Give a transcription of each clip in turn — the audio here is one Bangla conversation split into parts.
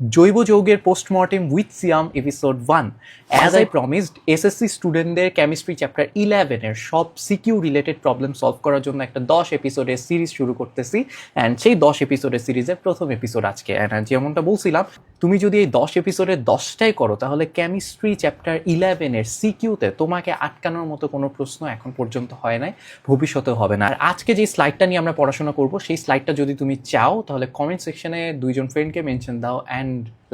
জৈব যৌগের postmortem with Siam episode 1। As I promised, SSC স্টুডেন্টদের কেমিস্ট্রি চ্যাপ্টার 11-এর সব সিকিউ রিলেটেড প্রবলেম সলভ করার জন্য একটা 10 এপিসোডের সিরিজ শুরু করতেছি। অ্যান্ড সেই 10 এপিসোডের সিরিজের প্রথম এপিসোড আজকে। অ্যান্ড যেমনটা বলছিলাম, তুমি যদি এই 10 এপিসোডের 10টাই করো তাহলে কেমিস্ট্রি চ্যাপ্টার 11-এর সিকিউতে তোমাকে আটকানোর মতো কোনো প্রশ্ন এখন পর্যন্ত হয় নাই, ভবিষ্যতেও হবে না। আর আজকে যে স্লাইডটা নিয়ে আমরা পড়াশোনা করব, সেই স্লাইডটা যদি তুমি চাও তাহলে কমেন্ট সেকশনে 2জন ফ্রেন্ডকে মেনশন দাও অ্যান্ড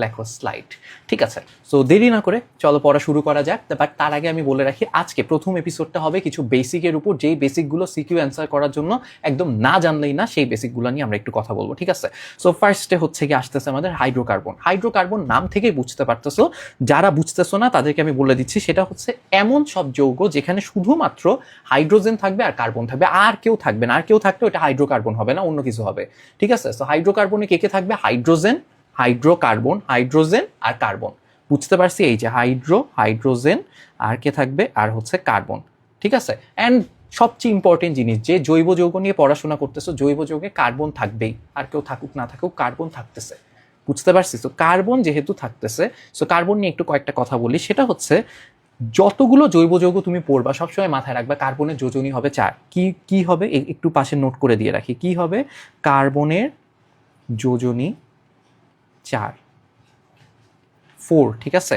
লেখো স্লাইড। ঠিক আছে, সো দেরি না করে চলো পড়া শুরু করা যাক। বাট তার আগে আমি বলে রাখি, আজকে প্রথম এপিসোডটা হবে কিছু বেসিকের উপর, যেই বেসিকগুলো সিকিউ অ্যান্সার করার জন্য একদম না জানলেই না, সেই বেসিকগুলো নিয়ে আমরা একটু কথা বলবো। ঠিক আছে, সো ফার্স্টে হচ্ছে কি আসতেছে আমাদের হাইড্রোকার্বন। হাইড্রোকার্বন নাম থেকেই বুঝতে পারতেছো, যারা বুঝতেছো না তাদেরকে আমি বলে দিচ্ছি, সেটা হচ্ছে এমন সব যৌগ যেখানে শুধুমাত্র হাইড্রোজেন থাকবে আর কার্বন থাকবে, আর কেউ থাকবে না। আর কেউ থাকলে ওটা হাইড্রোকার্বন হবে না, অন্য কিছু হবে। ঠিক আছে, সো হাইড্রোকার্বনে কে কে থাকবে? হাইড্রোজেন, হাইড্রোকার্বন, হাইড্রোজেন আর কার্বন। বুঝতে পারছি, এই যে হাইড্রোজেন আর কে থাকবে, আর হচ্ছে কার্বন। ঠিক আছে, অ্যান্ড সবচেয়ে ইম্পর্টেন্ট জিনিস, যে জৈব যৌগ নিয়ে পড়াশোনা করতেছো, জৈব যৌগে কার্বন থাকবেই, আর কেউ থাকুক না থাকুক কার্বন থাকতেছে। বুঝতে পারছি, তো কার্বন যেহেতু থাকতেছে, সো কার্বন নিয়ে একটু কয়েকটা কথা বলি। সেটা হচ্ছে, যতগুলো জৈব যৌগ তুমি পড়বা সবসময় মাথায় রাখবা কার্বনের যোজনী হবে 4। কি হবে একটু পাশে নোট করে দিয়ে রাখি, কি হবে? কার্বনের যোজনী 4। ঠিক আছে,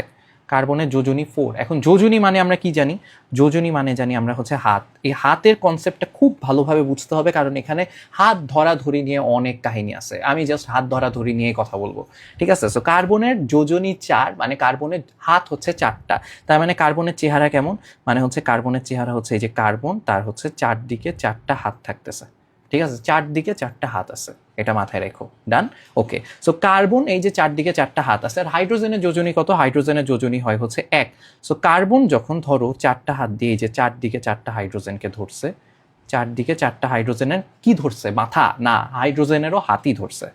কার্বনের যোজনী 4। এখন যোজনী মানে আমরা কি জানি? যোজনী মানে জানি আমরা হচ্ছে হাত। এই হাতের কনসেপ্টটা খুব ভালোভাবে বুঝতে হবে, কারণ এখানে হাত ধরাধরি নিয়ে অনেক কাহিনী আছে। আমি জাস্ট হাত ধরাধরি নিয়ে কথা বলবো। ঠিক আছে, সো কার্বনের যোজনী 4 মানে কার্বনের হাত হচ্ছে 4টা। তার মানে কার্বনের চেহারা কেমন? মানে হচ্ছে কার্বনের চেহারা হচ্ছে এই যে কার্বন, তার হচ্ছে 4 দিকে 4টা হাত থাকতেছে। ঠিক আছে, 4 দিকে 4টা হাত আছে, এটা মাথায় রেখো। ডান, ওকে। সো কার্বন এই যে 4 দিকে 4টা হাত আছে। আর হাইড্রোজেনের যোজনী কত? হাইড্রোজেনের যোজনী হয় হচ্ছে 1। সো কার্বন যখন ধরো 4টা হাত দিয়ে এই যে 4 দিকে 4টা হাইড্রোজেনকে ধরছে, 4 দিকে 4টা হাইড্রোজেনের কি ধরছে? মাথা না, হাইড্রোজেনেরও হাতই ধরছে।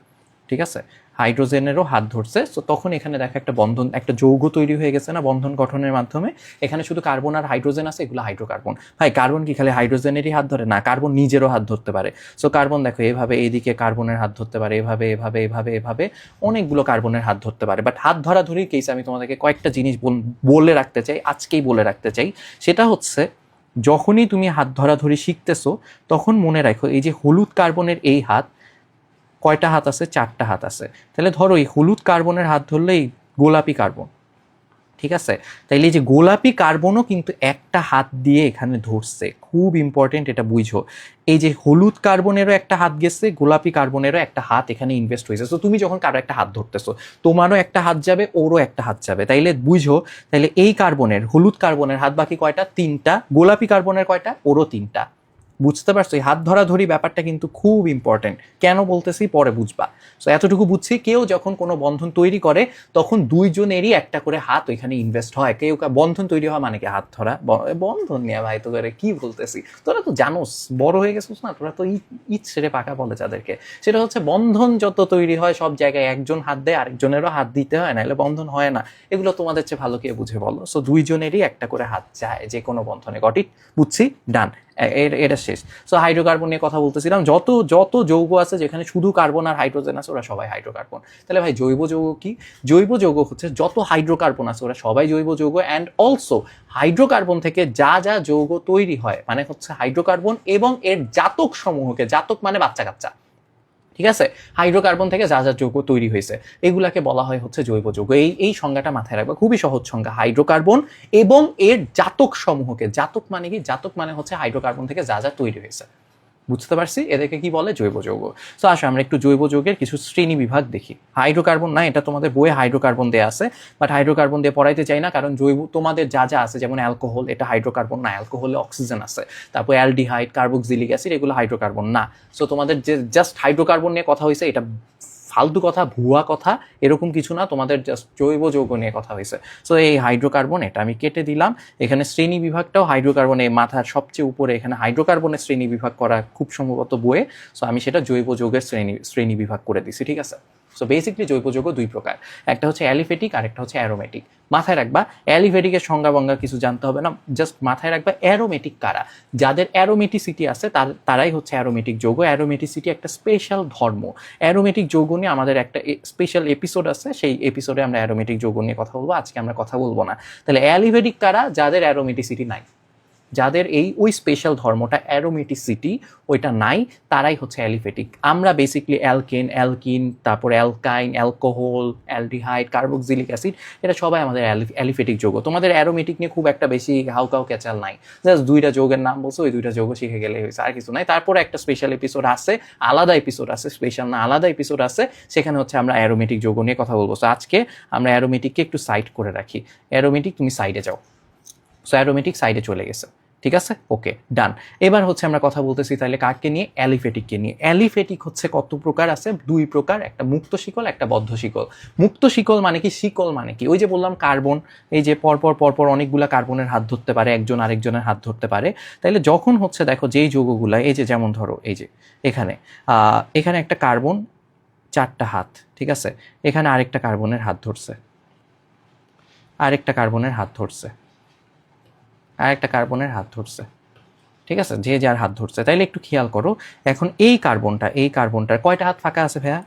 ঠিক আছে, হাইড্রোজেনেরও হাত ধরছে। সো তখন এখানে দেখা একটা বন্ধন, একটা যৌগ তৈরি হয়ে গেছে না বন্ধন গঠনের মাধ্যমে। এখানে শুধু কার্বন আর হাইড্রোজেন আছে, এগুলো হাইড্রোকার্বন। ভাই কার্বন কি খালি হাইড্রোজেনেরই হাত ধরে? না, কার্বন নিজেরও হাত ধরতে পারে। সো কার্বন দেখো এভাবে এইদিকে কার্বনের হাত ধরতে পারে, এভাবে এভাবে এভাবে এভাবে অনেকগুলো কার্বনের হাত ধরতে পারে। বাট হাত ধরাধরির কেস আমি তোমাদেরকে কয়েকটা জিনিস বলে রাখতে চাই, আজকেই বলে রাখতে চাই। সেটা হচ্ছে, যখনই তুমি হাত ধরাধরি শিখতেছো তখন মনে রাখো এই যে হলুদ কার্বনের এই হাত, কয়টা হাত আছে? 4টা হাত আছে। তাহলে ধরো এই হলুদ কার্বনের হাত ধরলে এই গোলাপি কার্বন। ঠিক আছে, তাইলে এই যে গোলাপি কার্বনও কিন্তু একটা হাত দিয়ে এখানে ধরছে। খুব ইম্পর্টেন্ট, এটা বুঝো। এই যে হলুদ কার্বনেরও একটা হাত গেছে, গোলাপি কার্বনেরও একটা হাত এখানে ইনভেস্ট হয়েছে। তো তুমি যখন কারো একটা হাত ধরতেছো, তোমারও একটা হাত যাবে, ওরও একটা হাত যাবে। তাইলে বুঝো, তাইলে এই কার্বনের, হলুদ কার্বনের হাত বাকি কয়টা? 3টা। গোলাপি কার্বনের কয়টা? ওরও 3টা। বুঝতে পারছো? এই হাত ধরাধরি ব্যাপারটা কিন্তু খুব ইম্পর্টেন্ট। কেন বলতেছি পরে বুঝবা। সো এতটুকু বুঝছি, কেউ যখন কোনো বন্ধন তৈরি করে তখন 2জনেরই একটা করে হাত ওইখানে ইনভেস্ট হয়। কেউ বন্ধন তৈরি হয় মানে কি? হাত ধরা। বন্ধন নিয়ে ভাই তোদের কি বলতেছি, তোরা তো জানোস, বড় হয়ে গেছিস না, তোরা তো ইট ছেড়ে পাকা বলে যাদেরকে। সেটা হচ্ছে, বন্ধন যত তৈরি হয় সব জায়গায় একজন হাত দেয়, আরেকজনেরও হাত দিতে হয়, নাহলে বন্ধন হয় না। এগুলো তোমাদের চেয়ে ভালো কে বুঝে বলো? সো 2জনেরই একটা করে হাত যায় যে কোনো বন্ধনে। Got it? বুঝছি, ডান। এটা শেষ। সো হাইড্রোকার্বন নিয়ে কথা বলতেছিলাম। যত যত যৌগ আছে যেখানে শুধু কার্বন আর হাইড্রোজেন আছে, ওরা সবাই হাইড্রোকার্বন। তাহলে ভাই জৈব যৌগ কি? জৈব যৌগ হচ্ছে যত হাইড্রোকার্বন আছে ওরা সবাই জৈব যৌগ। অ্যান্ড অলসো হাইড্রোকার্বন থেকে যা যা যৌগ তৈরি হয়, মানে হচ্ছে হাইড্রোকার্বন এবং এর জাতক সমূহকে, জাতক মানে বাচ্চা কাচ্চা। ঠিক আছে, হাইড্রোকার্বন থেকে যা যা যৌগ তৈরি হয়েছে এগুলাকে বলা হয় হচ্ছে জৈব যৌগ। এই সংজ্ঞাটা মাথায় রাখবে, খুবই সহজ সংজ্ঞা। হাইড্রোকার্বন এবং এর জাতক সমূহকে, জাতক মানে কি? জাতক মানে হচ্ছে হাইড্রোকার্বন থেকে যা যা তৈরি হয়েছে। বুঝতে পারছি, এদেরকে কি বলে? জৈব যৌগ। সো আসো আমরা একটু জৈব যৌগের কিছু শ্রেণী বিভাগ দেখি। হাইড্রোকার্বন না, এটা তোমাদের বইয়ে হাইড্রোকার্বন দেয়া আছে, বাট হাইড্রোকার্বন দিয়ে পড়াইতে চাই না, কারণ জৈব তোমাদের যা যা আছে, যেমন অ্যালকোহল, এটা হাইড্রোকার্বন না, অ্যালকোহলে অক্সিজেন আছে। তারপর অ্যালডিহাইড, কার্বক্সিলিক অ্যাসিড, এগুলো হাইড্রোকার্বন না। সো তোমাদের যে জাস্ট হাইড্রোকার্বন নিয়ে কথা হয়েছে, এটা ফালতু কথা, ভুয়া কথা, এরকম কিছু না। তোমাদের জাস্ট জৈব যৌগ নিয়ে কথা হয়েছে। সো এই হাইড্রোকার্বন, এটা আমি কেটে দিলাম। এখানে শ্রেণী বিভাগটাও হাইড্রোকার্বনে মাথার সবচেয়ে উপরে, এখানে হাইড্রোকার্বনের শ্রেণী বিভাগ করা খুব সম্ভবত বইয়ে। সো আমি সেটা জৈব যৌগের শ্রেণী বিভাগ করে দিছি। ঠিক আছে, সো বেসিকলি জৈব যৌগ দুই প্রকার, একটা হচ্ছে অ্যালিফেটিক আর একটা হচ্ছে অ্যারোমেটিক। মাথায় রাখবা অ্যালিফেটিকের সংজ্ঞা বঙ্গা কিছু জানতে হবে না, জাস্ট মাথায় রাখবা অ্যারোমেটিক কারা, যাদের অ্যারোমেটিসিটি আছে তারাই হচ্ছে অ্যারোমেটিক যৌগ। অ্যারোমেটিসিটি একটা স্পেশাল ধর্ম। অ্যারোমেটিক যৌগ নিয়ে আমাদের একটা স্পেশাল এপিসোড আছে, সেই এপিসোডে আমরা অ্যারোমেটিক যৌগ নিয়ে কথা বলবো, আজকে আমরা কথা বলবো না। তাহলে অ্যালিফেটিক কারা, যাদের অ্যারোমেটিসিটি নাই, যাদের ওই স্পেশাল ধর্মটা অ্যারোমেটিসিটি ওইটা নাই, তারাই হচ্ছে অ্যালিফেটিক। আমরা বেসিকলি অ্যালকেন, অ্যালকিন, তারপর অ্যালকাইন, অ্যালকোহল, অ্যালডিহাইড, কার্বক্সিলিক অ্যাসিড, এটা সবাই আমাদের অ্যালিফেটিক যৌগ। তোমাদের অ্যারোমেটিক নিয়ে খুব একটা বেশি হাউকাউ ক্যাচাল নাই, জাস্ট দুইটা যৌগের নাম বলছো, ওই দুইটা যৌগ শিখে গেলে হয়েছে, আর কিছু নাই। তারপরে একটা স্পেশাল এপিসোড আছে, আলাদা এপিসোড আছে, স্পেশাল না আলাদা এপিসোড আছে, সেখানে হচ্ছে আমরা অ্যারোমেটিক যৌগ নিয়ে কথা বলবো। সো আজকে আমরা অ্যারোমেটিককে একটু সাইড করে রাখি। অ্যারোমেটিক তুমি সাইডে যাও। সো অ্যারোমেটিক সাইডে চলে গেছে, ঠিক আছে, ওকে ডান। এবার হচ্ছে আমরা কথা বলতেছি তাহলে কাকে নিয়ে, অ্যালিফেটিককে নিয়ে। অ্যালিফেটিক হচ্ছে কত প্রকার আছে, দুই প্রকার, একটা মুক্ত শিকল, একটা বদ্ধ শিকল। মুক্ত শিকল মানে কি, শিকল মানে কি, ওই যে বললাম কার্বন, এই যে পরপর অনেকগুলা কার্বনের হাত ধরতে পারে, একজন আরেকজনের হাত ধরতে পারে। তাইলে যখন হচ্ছে দেখো যেই যৌগগুলা, এই যে যেমন ধরো এই যে এখানে একটা কার্বন, চারটা হাত, ঠিক আছে, এখানে আরেকটা কার্বনের হাত ধরছে, আরেকটা কার্বনের হাত ধরছে, আরেকটা কার্বনের হাত ধরছে, ঠিক আছে, যে যার হাত ধরছে। তাইলে একটু খেয়াল করো, এখন এই কার্বনটার কয়টা হাত ফাঁকা আছে ভাইয়া?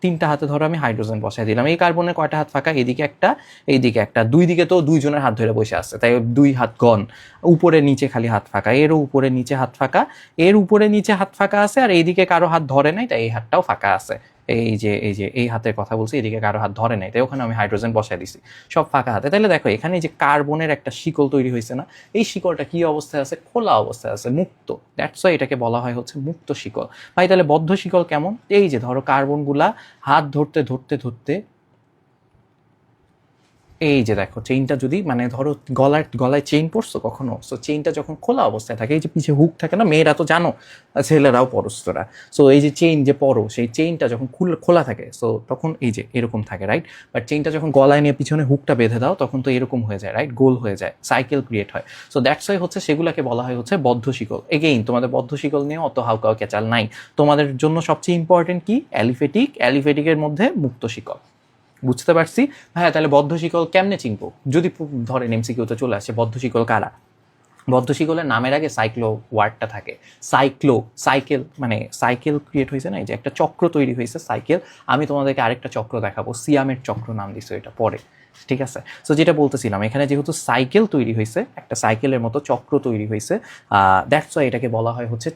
তিনটা হাতে ধরো আমি হাইড্রোজেন বসাই দিলাম। এই কার্বনের কয়টা হাত ফাঁকা? এদিকে একটা, এইদিকে একটা, দুই দিকে তো দুইজনের হাত ধরে বসে আছে, তাই দুই হাত গন। উপরে নিচে খালি হাত ফাঁকা, এরও উপরে নিচে হাত ফাঁকা, এর উপরে নিচে হাত ফাঁকা আছে, আর এইদিকে কারো হাত ধরে নাই, তাই এই হাতটাও ফাঁকা আছে। এই হাতের কথা বলছি, এদিকে কারো হাত ধরে নাই, তাই ওখানে আমি হাইড্রোজেন বসাই দিছি, সব ফাঁকা হাতে। তাহলে দেখো এখানে যে কার্বনের একটা শিকল তৈরি হয়েছে না, এই শিকলটা কি অবস্থায় আছে? খোলা অবস্থায় আছে, মুক্ত। দ্যাটস ওয়াই এটাকে বলা হয় হচ্ছে মুক্ত শিকল। ভাই তাহলে বদ্ধ শিকল কেমন? এই যে ধরো কার্বনগুলা হাত ধরতে ধরতে ধরতে, এই যে দেখো চেইনটা যদি মানে ধরো গলায় চেইন পরছো কখনো, সো চেইনটা যখন খোলা অবস্থায় থাকে, এই যে পিছে হুক থাকে না, মেয়েরা তো জানো, ছেলেরাও পরস তোরা। সো এই যে চেইন যে পরো, সেই চেইনটা যখন খোলা থাকে, সো তখন এই যে এরকম থাকে, রাইট? বাট চেইনটা যখন গলায় নিয়ে পিছনে হুকটা বেঁধে দাও, তখন তো এরকম হয়ে যায়, রাইট? গোল হয়ে যায়, সাইকেল ক্রিয়েট হয়। সো দ্যাটস ওয়াই হচ্ছে সেগুলোকে বলা হয় হচ্ছে বদ্ধ শিকল। এগেইন তোমাদের বদ্ধ শিকল নিয়ে অত হাউকাউ ক্যাচাল নাই, তোমাদের জন্য সবচেয়ে ইম্পর্টেন্ট কি? অ্যালিফেটিকের মধ্যে মুক্ত শিকল। বুঝতে পারছি। হ্যাঁ, তাহলে বদ্ধ শিকল কেমনে চিনবো? যদি ধরেন এমসিকিউতে চলে আসে বদ্ধ শিকল কারা, বদ্ধ শিকলের নামের আগে সাইক্লো ওয়ার্ডটা থাকে। সাইকেল মানে সাইকেল ক্রিয়েট হয়েছে না, এই যে একটা চক্র তৈরি হয়েছে সাইকেল। আমি তোমাদেরকে আরেকটা চক্র দেখাবো, সিয়ামের চক্র নাম দিছে এটা পরে, ঠিক আছে? সো যেটা বলতেছিলাম, এখানে যেহেতু সাইকেল তৈরি হয়েছে, একটা সাইকেলের মতো চক্র তৈরি হয়েছে, দ্যাটস ওয়াই এটাকে বলা হয় হচ্ছে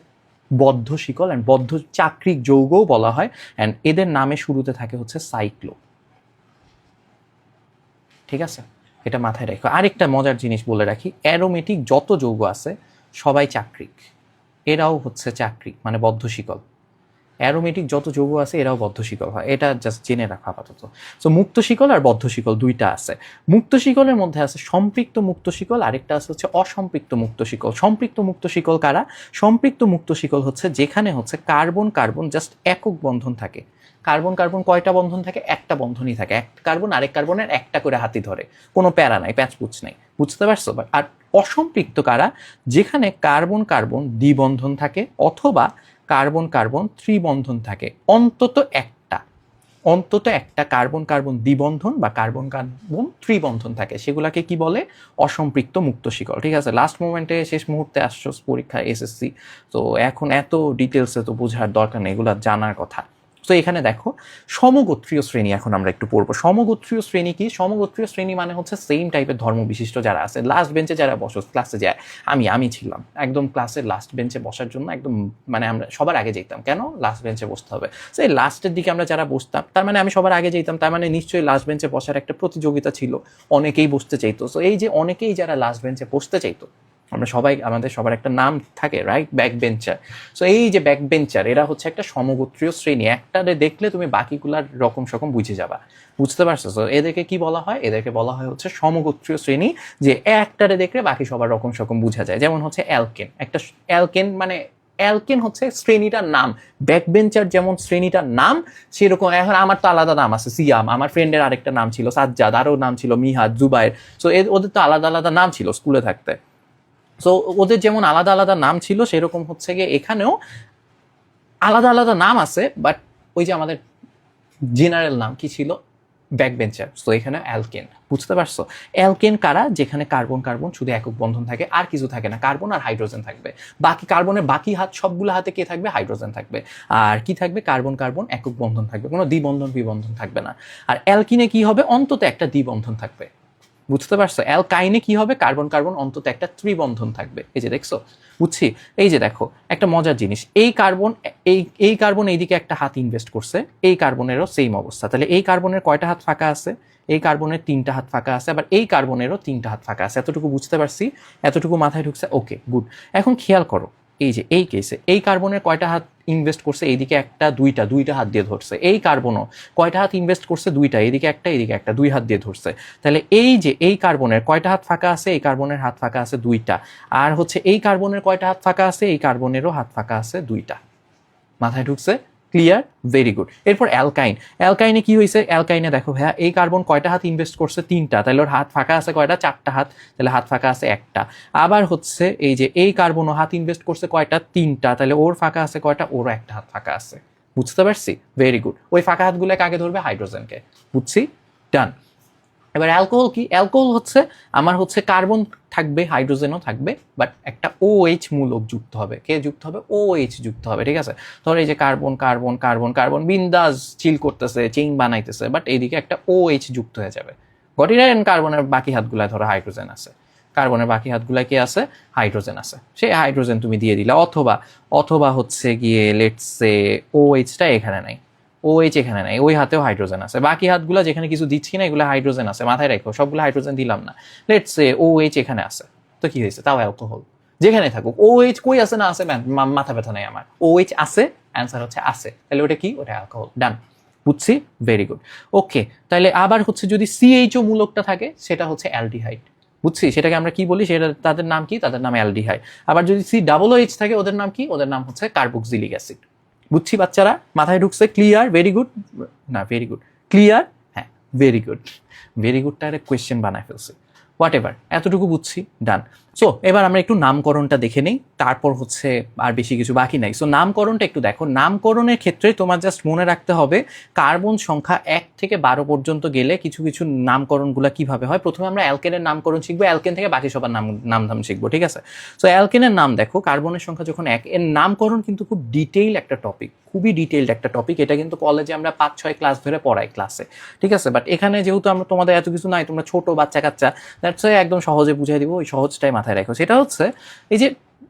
বদ্ধ শিকল, অ্যান্ড বদ্ধ চাক্রিক যৌগও বলা হয়। অ্যান্ড এদের নামে শুরুতে থাকে হচ্ছে সাইক্লো, ঠিক আছে? এটা মাথায় রাখো। আরেকটা মজার জিনিস বলে রাখি, অ্যারোমেটিক যত যৌগ আছে সবাই চাক্রিক, এরাও হচ্ছে চাক্রিক, মানে বদ্ধ শিকল। অ্যারোমেটিক যত যৌগ আছে এরাও বদ্ধ শিকল হয়, এটা জাস্ট জেনে রাখা আপাতত। সো মুক্ত শিকল আর বদ্ধ শিকল দুইটা আছে। মুক্ত শিকলের মধ্যে আছে সম্পৃক্ত মুক্ত শিকল, আরেকটা আছে হচ্ছে অসম্পৃক্ত মুক্ত শিকল। সম্পৃক্ত মুক্ত শিকল কারা? সম্পৃক্ত মুক্ত শিকল হচ্ছে যেখানে হচ্ছে কার্বন কার্বন জাস্ট একক বন্ধন থাকে। কার্বন কার্বন কয়টা বন্ধন থাকে? একটা বন্ধনই থাকে, এক কার্বন আরেক কার্বনের একটা করে হাতি ধরে, কোনো প্যারা নাই, প্যাচপুচ নাই। বুঝতে পারছো? আর অসম্পৃক্ত কারা? যেখানে কার্বন কার্বন দ্বিবন্ধন থাকে, অথবা কার্বন কার্বন ত্রিবন্ধন থাকে, অন্তত একটা কার্বন কার্বন দ্বিবন্ধন বা কার্বন কার্বন ত্রিবন্ধন থাকে, সেগুলাকে কি বলে? অসম্পৃক্ত মুক্ত শিকল। ঠিক আছে, লাস্ট মোমেন্টে শেষ মুহূর্তে আসছো পরীক্ষায় এসএসসি, তো এখন এত ডিটেলসে তো বোঝার দরকার নেই, এগুলো জানার কথা। তো এখানে দেখো সমগোত্রীয় শ্রেণী এখন আমরা একটু পড়বো। সমগোত্রীয় শ্রেণী কি? সমগোত্রীয় শ্রেণী মানে হচ্ছে সেম টাইপের ধর্ম বিশিষ্ট যারা আছে, লাস্ট বেঞ্চে যারা বসো, ক্লাসে যায়, আমি ছিলাম একদম ক্লাসের লাস্ট বেঞ্চে বসার জন্য, একদম মানে আমরা সবার আগে যেতাম। কেন? লাস্ট বেঞ্চে বসতে হবে। সেই লাস্টের দিকে আমরা যারা বসতাম, তার মানে আমি সবার আগে যেতাম, তার মানে নিশ্চয়ই লাস্ট বেঞ্চে বসার একটা প্রতিযোগিতা ছিল, অনেকেই বসতে চাইতো। সো এই যে অনেকেই যারা লাস্ট বেঞ্চে বসতে চাইতো, আমরা সবাই, আমাদের সবার একটা নাম থাকে, রাইট? Back bencher. সো এই যে ব্যাক বেঞ্চার, এরা হচ্ছে একটা সমগোত্রীয় শ্রেণী। একটারে দেখলে তুমি বাকিগুলার রকম সকম বুঝে যাবা। বুঝতে পারছো? তো এদেরকে কি বলা হয়? এদেরকে বলা হয় হচ্ছে সমগোত্রীয় শ্রেণী, যে একটারে দেখলে বাকি সবার রকম সকম বুঝা যায়। যেমন হচ্ছে অ্যালকেন, একটা অ্যালকেন মানে অ্যালকেন হচ্ছে শ্রেণীটার নাম। ব্যাক বেঞ্চার যেমন শ্রেণীটার নাম, সেরকম এখন আমার তো আলাদা নাম আছে, সিয়াম, আমার ফ্রেন্ডের আরেকটা নাম ছিল সাজ্জাদ, আরও নাম ছিল মিহাদ, জুবাইর। সো ওদের তো আলাদা আলাদা নাম ছিল স্কুলে থাকতে। সো ওদের যেমন আলাদা আলাদা নাম ছিল, সেরকম হচ্ছে গিয়ে এখানেও আলাদা আলাদা নাম আছে, বাট ওই যে আমাদের জেনারেল নাম কি ছিল, ব্যাক বেঞ্চার। সো এখানে অ্যালকেন, বুঝতে পারছো? অ্যালকেন কারা? যেখানে কার্বন কার্বন শুধু একক বন্ধন থাকে, আর কিছু থাকে না, কার্বন আর হাইড্রোজেন থাকবে। বাকি কার্বনের বাকি হাত সবগুলো হাতে কে থাকবে? হাইড্রোজেন থাকবে। আর কি থাকবে? কার্বন কার্বন একক বন্ধন থাকবে, কোনো দ্বিবন্ধন বিবন্ধন থাকবে না। আর অ্যালকিনে কি হবে? অন্তত একটা দ্বিবন্ধন থাকবে, বুঝতে পারছো? অ্যালকাইনে কি হবে? কার্বন কার্বন অন্তত একটা ত্রিবন্ধন থাকবে। এই যে দেখছো, বুঝছি? এই যে দেখো একটা মজার জিনিস, এই কার্বন এই কার্বন এইদিকে একটা হাত ইনভেস্ট করছে, এই কার্বনেরও সেম অবস্থা। তাহলে এই কার্বনের কয়টা হাত ফাঁকা আছে? এই কার্বনের 3টা হাত ফাঁকা আছে, আবার এই কার্বনেরও 3টা হাত ফাঁকা আছে। এতটুকু বুঝতে পারছি? এতটুকু মাথায় ঢুকছে? ওকে, গুড। এখন খেয়াল করো, এই যে এই কেসে এই কার্বনের কয়টা হাত ইনভেস্ট করছে? এইদিকে একটা, দুইটা হাত দিয়ে ধরছে। এই কার্বনও কয়টা হাত ইনভেস্ট করছে? 2টা, এইদিকে একটা, 2 হাত দিয়ে ধরছে। তাহলে এই যে এই কার্বনের কয়টা হাত ফাঁকা আছে? এই কার্বনের হাত ফাঁকা আছে 2টা। আর হচ্ছে এই কার্বনের কয়টা হাত ফাঁকা আছে? এই কার্বনেরও হাত ফাঁকা আছে 2টা। মাথায় ঢুকছে? ক্লিয়ার? Very good. এরপর অ্যালকাইন। অ্যালকাইনে কি হয়েছে? অ্যালকাইনে দেখো ভাইয়া, এই কার্বন কয়টা হাত ইনভেস্ট করছে? 3টা। তাহলে ওর হাত ফাঁকা আছে কয়টা? 4টা হাত। তাহলে হাত ফাঁকা আছে 1টা। আবার হচ্ছে এই যে এই কার্বনও হাত ইনভেস্ট করছে কয়টা? 3টা। তাহলে ওর ফাঁকা আছে কয়টা? ওরও 1টা হাত ফাঁকা আছে। বুঝতে পারছি? Very good. ওই ফাঁকা হাতগুলো কাকে ধরবে? হাইড্রোজেনকে। বুঝছি? ডান। এবার অ্যালকোহল কি? অ্যালকোহল হচ্ছে আমার হচ্ছে কার্বন থাকবে, হাইড্রোজেনও থাকবে, বাট একটা OH মূলক যুক্ত হবে। কে যুক্ত হবে? OH যুক্ত হবে, ঠিক আছে? ধরো এই যে কার্বন কার্বন কার্বন কার্বন বিন্দাস চিল করতেছে, চেইন বানাইতেছে, বাট এইদিকে একটা OH যুক্ত হয়ে যাবে। গটিরান কার্বনের বাকি হাতগুলায় ধরো হাইড্রোজেন আছে, কার্বনের বাকি হাতগুলায় কি আছে? হাইড্রোজেন আছে। সেই হাইড্রোজেন তুমি দিয়ে দিলা, অথবা অথবা হচ্ছে গিয়ে লেটস সে OH-টা এখানে নাই, OH এখানে নাই, ওই হাতেও হাইড্রোজেন আছে। বাকি হাতগুলো যেখানে কিছু দিচ্ছি না, এগুলো হাইড্রোজেন আছে, মাথায় রাখো সবগুলো হাইড্রোজেন দিলাম না। লেটস সে OH এখানে আছে, তো কি হয়েছে? তাও অ্যালকোহল। যেখানে থাকুক OH কই আছে না আছে মাথা ব্যথা নাই আমার, OH আছে, অ্যান্সার হচ্ছে আছে। তাহলে ওটা কি? ওটা অ্যালকোহল। ডান, বুঝছি? Very good. ওকে, তাহলে আবার হচ্ছে যদি CHO মূলকটা থাকে সেটা হচ্ছে অ্যালডিহাইড। বুঝছি? সেটাকে আমরা কি বলি? সেটা তাদের নাম কি? তাদের নাম অ্যালডিহাইড। আবার যদি COOH থাকে ওদের নাম কি? ওদের নাম হচ্ছে কার্বক্সিলিক অ্যাসিড। বুঝছি বাচ্চারা? মাথায় ঢুকছে? ক্লিয়ার? Very good. না, ভেরি গুড। ক্লিয়ার? হ্যাঁ, ভেরি গুড। ভেরি গুডটা একটা কোয়েশ্চেন বানায় ফেলছে। হোয়াট এভার, এতটুকু বুঝছি। ডান। সো এবার আমরা একটু নামকরণটা দেখে নেই, তারপর হচ্ছে আর বেশি কিছু বাকি নাই। সো নামকরণটা একটু দেখো। নামকরণের ক্ষেত্রে তোমার জাস্ট মনে রাখতে হবে কার্বন সংখ্যা 1 থেকে 12 পর্যন্ত গেলে কিছু কিছু নামকরণগুলো কিভাবে হয়। প্রথমে আমরা অ্যালকেনের নামকরণ শিখবো, অ্যালকেন থেকে বাকি সবার নাম শিখবো, ঠিক আছে? সো অ্যালকেনের নাম দেখো, কার্বনের সংখ্যা যখন 1, এর নামকরণ কিন্তু খুব ডিটেইল একটা টপিক, খুবই ডিটেইলড একটা টপিক। এটা কিন্তু কলেজে আমরা 5-6 ক্লাস ধরে পড়াই ক্লাসে, ঠিক আছে? বাট এখানে যেহেতু আমরা তোমাদের এত কিছু নাই, তোমরা ছোট বাচ্চা কাচ্চা, দ্যাটস ওয়াই একদম সহজে বুঝিয়ে দিব। ওই সহজটাই মাথায় রাখো। সেটা হচ্ছে এই যে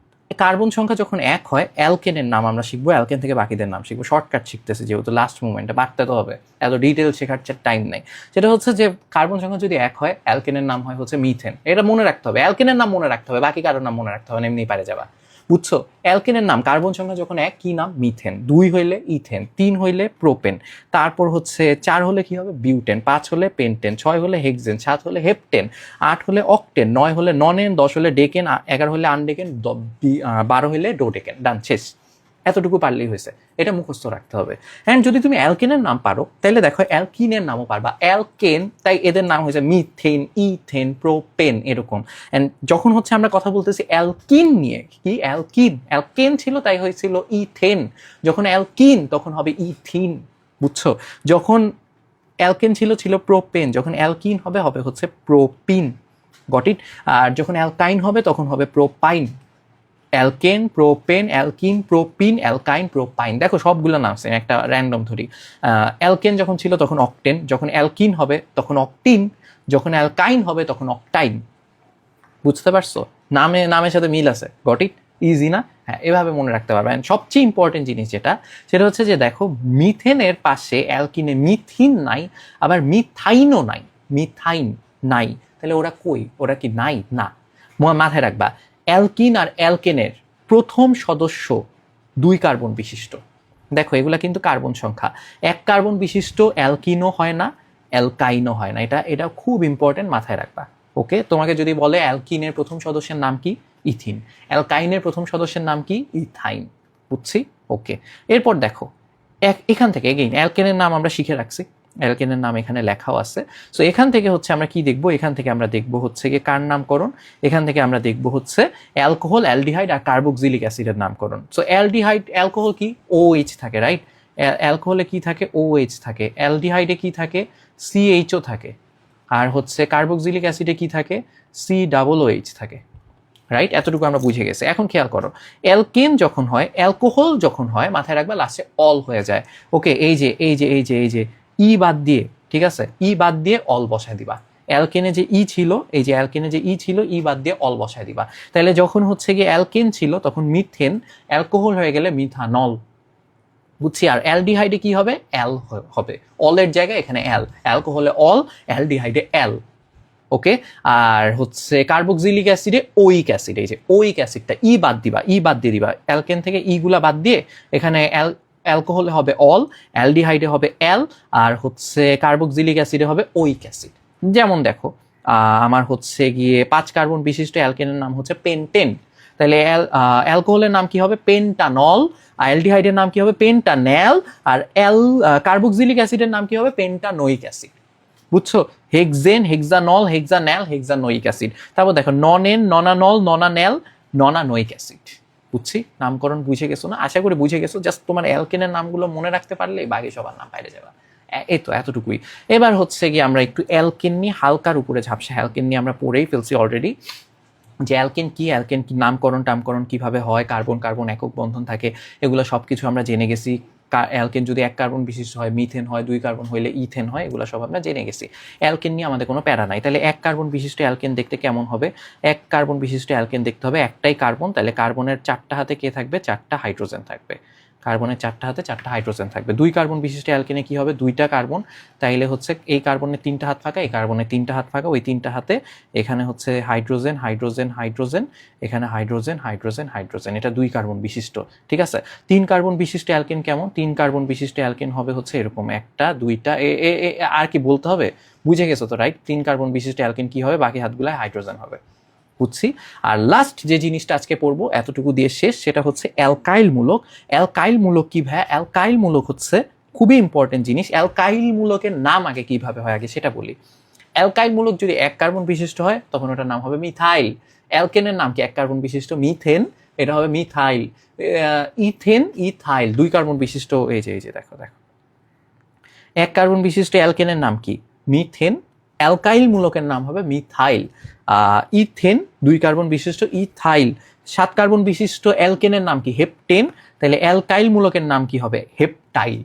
কার্বন সংখ্যা যখন 1 হয়, অ্যালকেনের নাম আমরা শিখবো, অ্যালকেন থেকে বাকিদের নাম শিখবো। শর্টকাট শিখতেছি যেহেতু, লাস্ট মুভমেন্টে বাড়তে তো হবে, এত ডিটেল শেখার টাইম নেই। সেটা হচ্ছে যে কার্বন সংখ্যা যদি 1 হয়, অ্যালকেনের নাম হয় হচ্ছে মিথেন। এটা মনে রাখতে হবে, অ্যালকেনের নাম মনে রাখতে হবে, বাকি কারোর নাম মনে রাখতে হবে না, এমনি পারে যাবা। বুঝছো? অ্যালকেনের নাম, কার্বন সংখ্যা যখন 1, কি নাম? মিথেন। 2 হইলে ইথেন, 3 হইলে প্রোপেন, তারপর হচ্ছে 4 হলে কি হবে? বিউটেন, 5 হলে পেন্টেন, 6 হলে হেক্সেন, 7 হলে হেপটেন, 8 হলে অক্টেন, 9 হলে ননেন, 10 হলে ডেকেন, 11 হলে আনডেকেন, 12 হলে ডোডেকেন। ডান, শেষ। এতটুকু পারলেই হয়েছে। এটা মুখস্থ রাখতে হবে। অ্যান্ড যদি তুমি অ্যালকেনের নাম পারো, তাহলে দেখো অ্যালকিনের নামও পারবা। অ্যালকেন, তাই এদের নাম হয়েছে মিথেন, ইথেন, প্রোপেন, এরকম। অ্যান্ড যখন হচ্ছে আমরা কথা বলতেছি অ্যালকিন নিয়ে, কি? অ্যালকেন ছিল তাই হয়েছিল ইথেন। যখন অ্যালকিন তখন হবে ইথিন। বুঝছো? যখন অ্যালকেন ছিল প্রোপেন, যখন অ্যালকিন হবে হচ্ছে প্রোপিন। Got it? আর যখন অ্যালকাইন হবে তখন হবে propyne. Alkane, propane, alkyne, propene, অ্যালকাইন, propyne. দেখো সবগুলো নাম সেম, একটা র্যান্ডম ধরি। অ্যালকেন যখন ছিল তখন অক্টেন, যখন অ্যালকিন হবে তখন অক্টিন, যখন অ্যালকাইন হবে তখন অক্টাইন। বুঝতে পারছো? নামের সাথে মিল আছে। Got it? ইজি না? হ্যাঁ, এভাবে মনে রাখতে পারবে। অ্যান্ড সবচেয়ে ইম্পর্টেন্ট জিনিস যেটা, সেটা হচ্ছে যে দেখো মিথেনের পাশে অ্যালকিনে মিথিন নাই, আবার মিথাইনও নাই। মিথাইন নাই, তাহলে ওরা কই? ওরা কি নাই? না, মাথায় রাখবা। অ্যালকিন আর অ্যালকেনের প্রথম সদস্য 2 কার্বন বিশিষ্ট। দেখো এগুলা কিন্তু কার্বন সংখ্যা। 1 কার্বন বিশিষ্ট অ্যালকিনও হয় না, অ্যালকাইনও হয় না। এটা খুব ইম্পর্টেন্ট, মাথায় রাখবা। ওকে, তোমাকে যদি বলে অ্যালকিনের প্রথম সদস্যের নাম কি? ইথিন। অ্যালকাইনের প্রথম সদস্যের নাম কি? ইথাইন। বুঝছি? ওকে, এরপর দেখো এখান থেকে এগেইন অ্যালকেনের নাম আমরা শিখে রাখছি, অ্যালকেনের নাম এখানে লেখাও আছে। সো এখান থেকে হচ্ছে আমরা কি দেখবো? এখান থেকে আমরা দেখবো হচ্ছে গিয়ে কার নামকরণ। এখান থেকে আমরা দেখবো হচ্ছে অ্যালকোহল, অ্যালডিহাইড আর কার্বক্সিলিক অ্যাসিডের নামকরণ। সো অ্যালডিহাইড, অ্যালকোহল কি? OH থাকে, রাইট? অ্যালকোহলে কি থাকে, OH থাকে। অ্যালডিহাইডে কি থাকে, CHO থাকে। আর হচ্ছে কার্বক্সিলিক অ্যাসিডে কি থাকে, COOH থাকে। রাইট, এতটুকু আমরা বুঝে গেছি। এখন খেয়াল করো, অ্যালকেন যখন হয়, অ্যালকোহল যখন হয়, মাথায় রাখবা লাস্টে অল হয়ে যায়। ওকে, এই যে ই বাদ দিয়ে, ঠিক আছে, ই বাদ দিয়ে অল বসায় দিবা। অ্যালকেনে যে ই ছিল, এই যে অ্যালকেনে যে ই ছিল, ই বাদ দিয়ে অল বসায় দিবা। তাহলে যখন হচ্ছে গিয়ে অ্যালকেন ছিল তখন মিথেন, অ্যালকোহল হয়ে গেলে মিথানল। বুঝছি। আর অ্যালডিহাইডে কি হবে, অ্যাল হবে। অলের জায়গায় এখানে অ্যাল, অ্যালকোহলে অল, অ্যালডিহাইডে অ্যাল। ওকে। আর হচ্ছে কার্বক্সিলিক অ্যাসিডে ওইক অ্যাসিড, এই যে ওইক অ্যাসিডটা ই বাদ দিবা, ই বাদ দিয়ে দিবা, অ্যালকেন থেকে ই গুলা বাদ দিয়ে এখানে অ্যালকোহলে হবে অল, অ্যালডিহাইডে হবে অ্যাল, আর হচ্ছে কার্বক্সিলিক অ্যাসিডে হবে ওইক অ্যাসিড। যেমন দেখো, আমার হচ্ছে গিয়ে 5 কার্বন বিশিষ্ট অ্যালকেনের নাম হচ্ছে পেন্টেন। তাহলে অ্যালকোহলের নাম কি হবে, পেন্টানল। অ্যালডিহাইডের নাম কি হবে, পেন্টানেল। আর কার্বক্সিলিক অ্যাসিডের নাম কি হবে, পেন্টানোইক অ্যাসিড। বুঝছো, হেক্সেন, হেক্সানল, হেক্সানেল, হেক্সানোইক অ্যাসিড। তারপর দেখো ননেন, ননানল, ননানেল, ননানোইক অ্যাসিড। বুঝছি, নামকরণ বুঝে গেছো না? আশা করি বুঝে গেছো। জাস্ট তোমার অ্যালকেনের নামগুলো মনে রাখতে পারলে বাকি সবার নাম বাইরে যাবা। এই তো এতটুকুই। এবার হচ্ছে কি আমরা একটু অ্যালকেন নিয়ে হালকার উপরে ঝাপসা। অ্যালকেন নিয়ে আমরা পড়েই ফেলছি অলরেডি, যে অ্যালকেন কি, অ্যালকেন কি, নামকরণ টামকরণ কিভাবে হয়, কার্বন কার্বন একক বন্ধন থাকে, এগুলো সব কিছু আমরা জেনে গেছি। অ্যালকেন যদি 1 কার্বন বিশিষ্ট হয় মিথেন হয়, 2 কার্বন হইলে ইথেন হয়, এগুলো সব আমরা জেনে গেছি। অ্যালকেন নিয়ে আমাদের কোনো প্যারা নাই। তাহলে 1 কার্বন বিশিষ্ট অ্যালকেন দেখতে কেমন হবে, 1 কার্বন বিশিষ্ট অ্যালকেন দেখতে হবে একটাই কার্বন, তাহলে কার্বনের 4টা হাতে কে থাকবে, 4টা হাইড্রোজেন থাকবে। কার্বনের 4টা হাতে 4টা হাইড্রোজেন থাকবে। 2 কার্বন বিশিষ্ট অ্যালকেনে কি হবে, 2টা কার্বন, তাইলে হচ্ছে এই কার্বনের 3টা হাত ফাঁকা, এই কার্বনের 3টা হাত ফাঁকা, ওই 3টা হাতে এখানে হচ্ছে হাইড্রোজেন, হাইড্রোজেন, হাইড্রোজেন, এখানে হাইড্রোজেন, হাইড্রোজেন, হাইড্রোজেন। এটা 2 কার্বন বিশিষ্ট, ঠিক আছে। 3 কার্বন বিশিষ্ট অ্যালকেন কেমন, 3 কার্বন বিশিষ্ট অ্যালকেন হবে হচ্ছে এরকম, 1টা 2টা, আর কি বলতে হবে, বুঝে গেছো তো, রাইট। 3 কার্বন বিশিষ্ট অ্যালকেন কি হবে, বাকি হাতগুলায় হাইড্রোজেন হবে। বুঝছি। আর লাস্ট যে জিনিসটা আজকে পড়বো, এতটুকু দিয়ে শেষ, সেটা হচ্ছে অ্যালকাইল মূলক। অ্যালকাইল মূলক কি ভাই, অ্যালকাইল মূলক হচ্ছে খুবই ইম্পর্টেন্ট জিনিস। অ্যালকাইল মূলকের নাম আগে কিভাবে হয় আগে সেটা বলি। অ্যালকাইল মূলক যদি 1 কার্বন বিশিষ্ট হয় তখন ওটার নাম হবে মিথাইল। অ্যালকেনের নাম কি, 1 কার্বন বিশিষ্ট মিথেন, এটা হবে মিথাইল। ইথেন, ইথাইল, 2 কার্বন বিশিষ্ট, এই যে দেখো দেখো, 1 কার্বন বিশিষ্ট অ্যালকেনের নাম কি, মিথেন। অ্যালকাইল মূলকের নাম হবে মিথাইল। ইথেন, 2 কার্বন বিশিষ্ট ইথাইল। 7 কার্বন বিশিষ্ট অ্যালকেনের নাম কি, হেপটেন। তাহলে অ্যালকাইল মূলকের নাম কি হবে, হেপটাইল।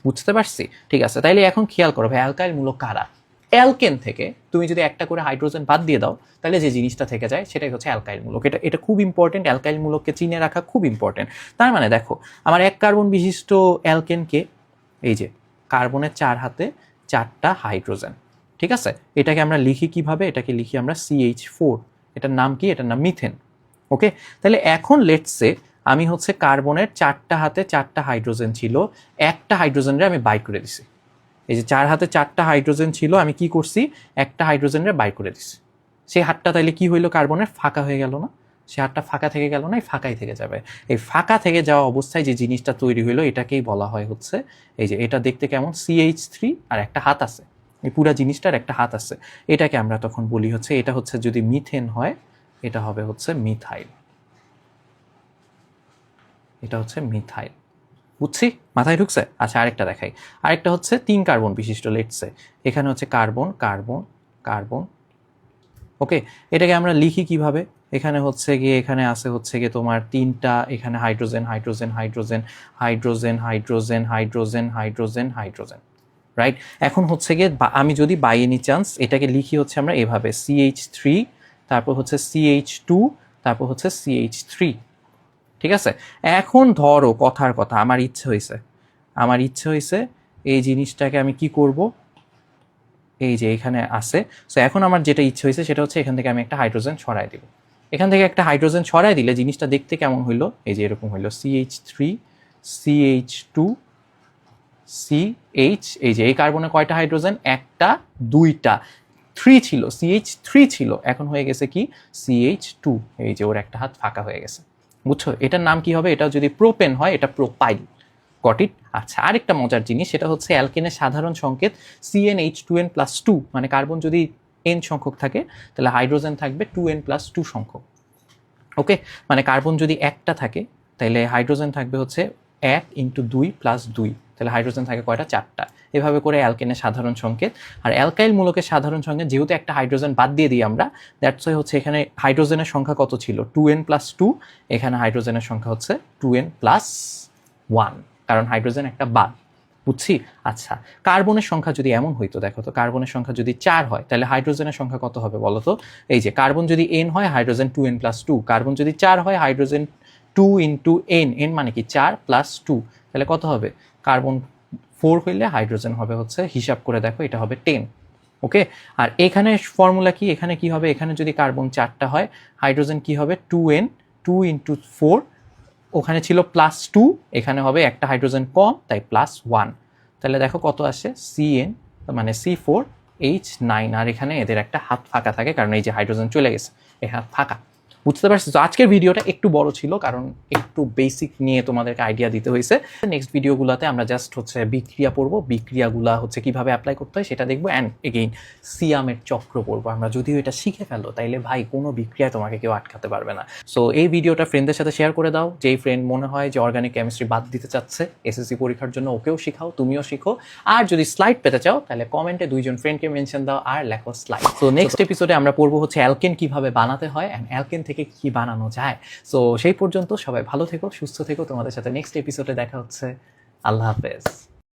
বুঝতে পারছি, ঠিক আছে। তাইলে এখন খেয়াল করো ভাই, অ্যালকাইল মূলক কারা। অ্যালকেন থেকে তুমি যদি একটা করে হাইড্রোজেন বাদ দিয়ে দাও, তাহলে যে জিনিসটা থেকে যায় সেটাই হচ্ছে অ্যালকাইল মূলক। এটা খুব ইম্পর্টেন্ট, অ্যালকাইল মূলককে চিনে রাখা খুব ইম্পর্টেন্ট। তার মানে দেখো, আমার 1 কার্বন বিশিষ্ট অ্যালকেনকে, এই যে কার্বনের 4 হাতে 4টা হাইড্রোজেন, ঠিক আছে। এটাকে আমরা লিখি কিভাবে, এটাকে লিখি আমরা CH4। এটার নাম কি, এটার নাম মিথেন। ওকে। তাহলে এখন লেটস সে আমি হচ্ছে কার্বনের 4টা হাতে 4টা হাইড্রোজেন ছিল, একটা হাইড্রোজেনরে আমি বাই করে দিছি। এই যে 4 হাতে 4টা হাইড্রোজেন ছিল, আমি কি করছি, একটা হাইড্রোজেনরে বাই করে দিছি। সেই হাতটা তাইলে কি হইলো, কার্বনের ফাঁকা হয়ে গেল না, সে হাতটা ফাঁকা থেকে গেল না, এই ফাঁকাই থেকে যাবে। এই ফাঁকা থেকে যাওয়া অবস্থায় যে জিনিসটা তৈরি হইলো এটাকেই বলা হয় হচ্ছে, এই যে এটা দেখতে কেমন, CH3 আর একটা হাত আছে, এই পুরা জিনিসটার একটা হাত আছে, এটাকে আমরা তখন বলি হচ্ছে, এটা হচ্ছে যদি মিথেন হয় এটা হবে হচ্ছে মিথাইল। এটা হচ্ছে মিথাইল। বুঝছি, মাথায় ঢুকছে। আচ্ছা, আরেকটা দেখাই। আরেকটা হচ্ছে 3 কার্বন বিশিষ্ট, লেটসে এখানে হচ্ছে কার্বন, কার্বন, কার্বন। ওকে। এটাকে আমরা লিখি কিভাবে, এখানে হচ্ছে গিয়ে, এখানে আছে হচ্ছে গিয়ে তোমার 3টা, এখানে hydrogen, hydrogen, hydrogen, hydrogen, hydrogen, hydrogen, hydrogen, hydrogen. Right. এখন হচ্ছে গিয়ে আমি যদি বাই এনি চান্স এটাকে লিখি হচ্ছে আমরা এভাবে, CH3, তারপর হচ্ছে CH2, তারপর হচ্ছে CH3, ঠিক আছে। এখন ধরো কথার কথা, আমার ইচ্ছে হয়েছে এই জিনিসটাকে আমি কি করব, এই যে এখানে আছে। সো এখন আমার যেটা ইচ্ছে হয়েছে সেটা হচ্ছে এখান থেকে আমি একটা হাইড্রোজেন ছড়াই দিব। এখান থেকে একটা হাইড্রোজেন ছড়াই দিলে জিনিসটা দেখতে কেমন হইলো, এই যে এরকম হইলো, CH3, CH2, CH, এই যে এই কার্বনে কয়টা হাইড্রোজেন, একটা, 2টা, 3 ছিল, CH3 ছিল, এখন হয়ে গেছে কি CH2, এই যে ওর একটা হাত ফাঁকা হয়ে গেছে। বুঝছো, এটার নাম কি হবে, এটা যদি প্রোপেন হয় এটা প্রোপাইল। Got it. আচ্ছা, আরেকটা মজার জিনিস, সেটা হচ্ছে অ্যালকেনের সাধারণ সংকেত CnH2n+2, মানে কার্বন যদি n সংখ্যক থাকে তাহলে হাইড্রোজেন থাকবে 2n+2 সংখ্যক। ওকে। মানে কার্বন যদি একটা থাকে তাহলে হাইড্রোজেন থাকবে হচ্ছে 1 × 2 + 2, তাহলে হাইড্রোজেন থাকে কয়টা? 4টা। এভাবে করে অ্যালকেনের সাধারণ সংকেত। আর অ্যালকাইল মূলকের সাধারণ সংকেত যেহেতু একটা হাইড্রোজেন বাদ দিয়ে দিই আমরা, দ্যাটস ওয়াই হচ্ছে এখানে হাইড্রোজেনের সংখ্যা কত ছিল? 2n+2, এখানে হাইড্রোজেনের সংখ্যা হচ্ছে 2n+1, কারণ হাইড্রোজেন একটা বাদ। বুঝছি? আচ্ছা, কার্বনের সংখ্যা যদি এমন হইতো, দেখো তো, কার্বনের সংখ্যা যদি 4 হয় তাহলে হাইড্রোজেনের সংখ্যা কত হবে বলো তো? এই যে কার্বন যদি n হয়, হাইড্রোজেন 2n+2, কার্বন যদি 4 হয়, হাইড্রোজেন 2 ইন্টু n, n মানে কি 4+2, তাহলে কত হবে? কার্বন 4 হইলে হাইড্রোজেন হবে হচ্ছে, হিসাব করে দেখো, এটা হবে 10। ওকে, আর এখানে ফর্মুলা কি? এখানে কি হবে? এখানে যদি কার্বন 4টা হয়, হাইড্রোজেন কি হবে? 2n, 2 ইন্টু 4, ওখানে ছিল +2, এখানে হবে একটা হাইড্রোজেন কম, তাই +1। তাহলে দেখো কত আসে? Cn মানে C4H9, আর এখানে এদের একটা হাত ফাঁকা থাকে, কারণ এই যে হাইড্রোজেন চলে গেছে, এই হাত ফাঁকা। বুঝতে পারছি? তো আজকের ভিডিওটা একটু বড় ছিল, কারণ একটু বেসিক নিয়ে তোমাদেরকে আইডিয়া দিতে হয়েছে। নেক্সট ভিডিওগুলোতে আমরা জাস্ট হচ্ছে বিক্রিয়া পড়বো, বিক্রিয়াগুলো হচ্ছে কিভাবে অ্যাপ্লাই করতে হয় সেটা দেখবো, অ্যান্ড এগেইন সিয়ামের চক্র পড়বো আমরা। যদিও এটা শিখে ফেলো তাইলে ভাই কোনো বিক্রিয়ায় তোমাকে কেউ আটকাতে পারবে না। সো এই ভিডিওটা ফ্রেন্ডদের সাথে শেয়ার করে দাও, যেই ফ্রেন্ড মনে হয় যে অর্গানিক কেমিস্ট্রি বাদ দিতে চাচ্ছে এসএসসি পরীক্ষার জন্য, ওকেও শিখাও, তুমিও শিখো। আর যদি স্লাইড পেতে চাও তাহলে কমেন্টে 2জন ফ্রেন্ডকে মেনশন দাও আর লেখো স্লাইড। সো নেক্সট এপিসোডে আমরা পড়বো হচ্ছে অ্যালকেন কিভাবে বানাতে হয়, অ্যান্ড অ্যালকেন থেকে কি বানানো যায়। সো সেই পর্যন্ত সবাই ভালো থেকো, সুস্থ থেকো, তোমাদের সাথে নেক্সট এপিসোডে দেখা হচ্ছে। আল্লাহ হাফেজ।